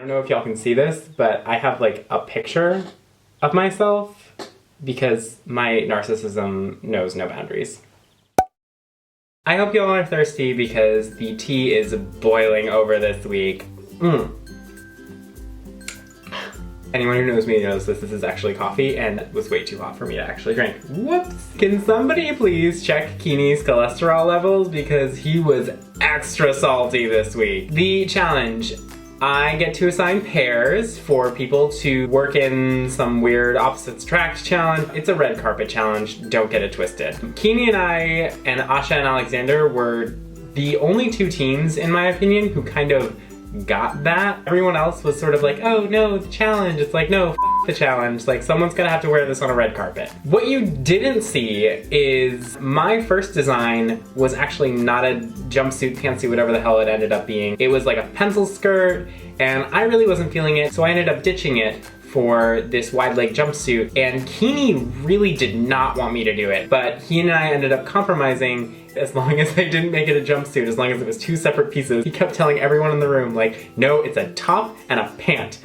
don't know if y'all can see this, but I have like a picture of myself because my narcissism knows no boundaries. I hope y'all are thirsty because the tea is boiling over this week. Anyone who knows me knows this is actually coffee and it was way too hot for me to actually drink. Whoops! Can somebody please check Keeney's cholesterol levels because he was extra salty this week. The challenge. I get to assign pairs for people to work in some weird opposites attract challenge. It's a red carpet challenge, don't get it twisted. Keeney and I and Asha and Alexander were the only two teams, in my opinion, who kind of got that. Everyone else was sort of like, oh no, the challenge. It's like, no, f the challenge. Like, someone's gonna have to wear this on a red carpet. What you didn't see is my first design was actually not a jumpsuit, pantsuit, whatever the hell it ended up being. It was like a pencil skirt, and I really wasn't feeling it, so I ended up ditching it for this wide leg jumpsuit, and Keeney really did not want me to do it, but he and I ended up compromising as long as I didn't make it a jumpsuit, as long as it was two separate pieces. He kept telling everyone in the room, like, no, it's a top and a pant.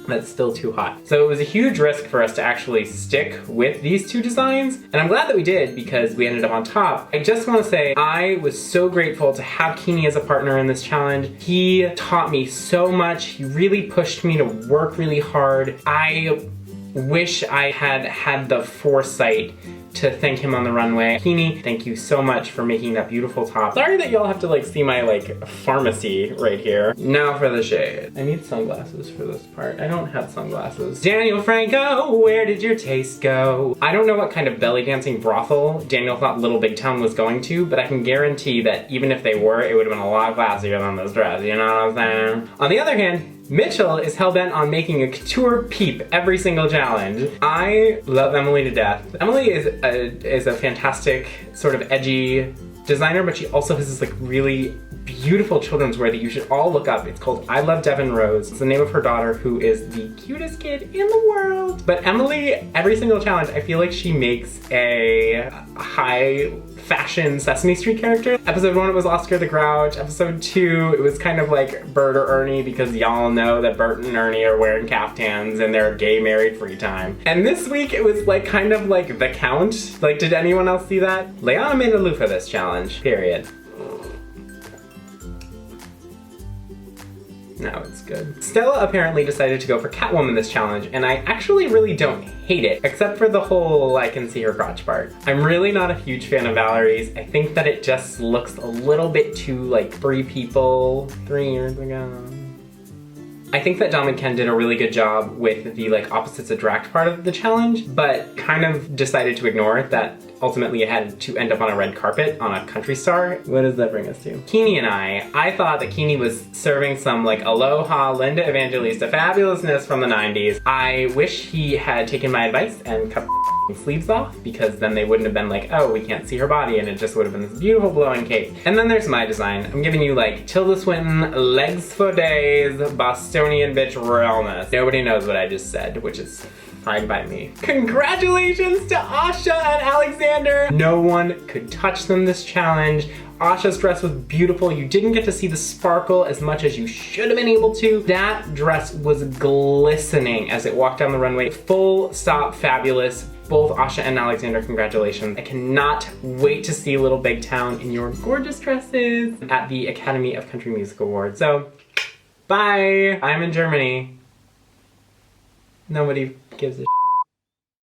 That's still too hot. So it was a huge risk for us to actually stick with these two designs, and I'm glad that we did because we ended up on top. I just want to say I was so grateful to have Keeney as a partner in this challenge. He taught me so much. He really pushed me to work really hard. I wish I had had the foresight to thank him on the runway. Keeney, thank you so much for making that beautiful top. Sorry that y'all have to like see my like pharmacy right here. Now for the shade. I need sunglasses for this part. I don't have sunglasses. Daniel Franco, where did your taste go? I don't know what kind of belly dancing brothel Daniel thought Little Big Town was going to, but I can guarantee that even if they were, it would have been a lot classier than this dress, you know what I'm saying? On the other hand, Mitchell is hell-bent on making a couture peep every single challenge. I love Emily to death. Emily is a fantastic sort of edgy designer, but she also has this like really beautiful children's wear that you should all look up. It's called I Love Devin Rose. It's the name of her daughter, who is the cutest kid in the world. But Emily, every single challenge, I feel like she makes a high fashion Sesame Street character. Episode 1 it was Oscar the Grouch. Episode 2 it was kind of like Bert or Ernie, because y'all know that Bert and Ernie are wearing caftans and they're gay married free time. And this week it was like kind of like the Count. Like, did anyone else see that? Leanna made a loofah this challenge, period. Now it's good. Stella apparently decided to go for Catwoman this challenge, and I actually really don't hate it, except for the whole I can see her crotch part. I'm really not a huge fan of Valerie's. I think that it just looks a little bit too like Free People 3 years ago. I think that Dom and Ken did a really good job with the like opposites attract part of the challenge, but kind of decided to ignore it, that ultimately it had to end up on a red carpet on a country star. What does that bring us to? Keeney and I thought that Keeney was serving some like Aloha Linda Evangelista fabulousness from the 90s. I wish he had taken my advice and cut the sleeves off, because then they wouldn't have been like, oh, we can't see her body, and it just would have been this beautiful blowing cape. And then there's my design. I'm giving you like Tilda Swinton, legs for days, Bostonian bitch realness. Nobody knows what I just said, which is fine by me. Congratulations to Asha and Alexander! No one could touch them this challenge. Asha's dress was beautiful. You didn't get to see the sparkle as much as you should have been able to. That dress was glistening as it walked down the runway. Full stop fabulous. Both Asha and Alexander, congratulations. I cannot wait to see Little Big Town in your gorgeous dresses at the Academy of Country Music Awards. So, bye! I'm in Germany. Nobody gives a shit.